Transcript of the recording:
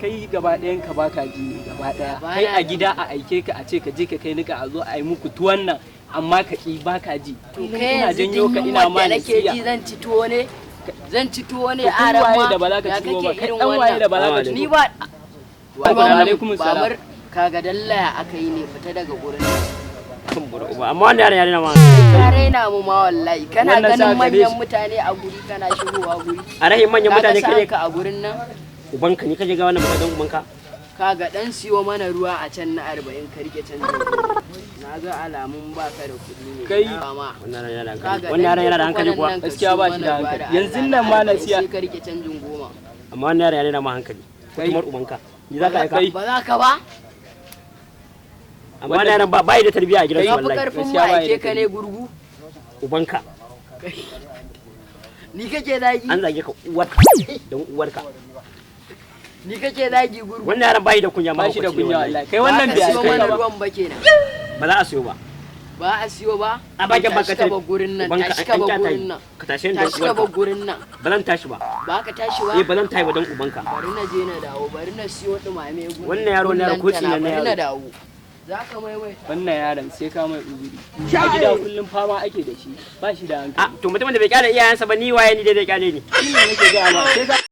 kai gaba ɗayan ka baka ji ne gaba ɗaya. Kai a gida a aike ka a ce ka je ka kai nika a zo a yi muku tuwon nan amma ka ki baka ji. Ina janyo ka ina ma nake ji zan ci tuwo ne. Zan ci tuwo ne a ran ma. Da ba za ka ci tuwo ba. Kai dan waye da ba za ka ci. Ni ba. Wa alaikum salam. Kaga dallaya aka yi ne fita daga gurin. Amma wannan yaran yana ma. Ka raina mu ma wallahi. Kana ganin manyan mutane a guri kana shigowa guri. A rahin manyan mutane kare ka a gurin nan. Ubanka ni kaje ga wannan mutanen ubanka. Kaga dan siyo mana ruwa a can na 40 ka rike can. Na ga alamun baka da kuɗi ne. Kai wannan yaran yana da hankali kuwa. Gaskiya ba shi da hankali. Yanzu nan ma na siya. Sai ka rike canjin 10. Amma wannan yaran yana ma hankali. Kamar ubanka. Ni zaka aika. Ba za ka ba? Amma wannan yaran ba bai da tarbiyya a gidansu wallahi. Karfin mu aike ka ne gurgu. Ubanka. Ni kake zagi. An zage ka uwarka don uwarka. Ni kake zagi gurgu. Wannan yaran bai da kunya ma. Ba shi da kunya wallahi. Kai wannan bai aika aika ba. ba. Ruwan ba kenan. Ba za a siyo ba. Ba a siyo ba. A bakin baka ta ba gurin nan. Tashi ka ba gurin nan. Ka tashi da Tashi ka ba gurin nan. Ba zan tashi ba. Ba ka tashi ba. Ba zan tashi ba don ubanka. Bari na je na dawo. Bari na siyo dumame gurin. Wannan yaro na ko tsinan na yaro. Bari na dawo. Za ka maimaita. Wannan yaron sai ka mai uzuri. A gida kullum fama ake da shi. Ba shi da hankali. To mutumin da bai kyale iyayensa ba ni waye ni dai kyale ni. Shi ne nake ga ma sai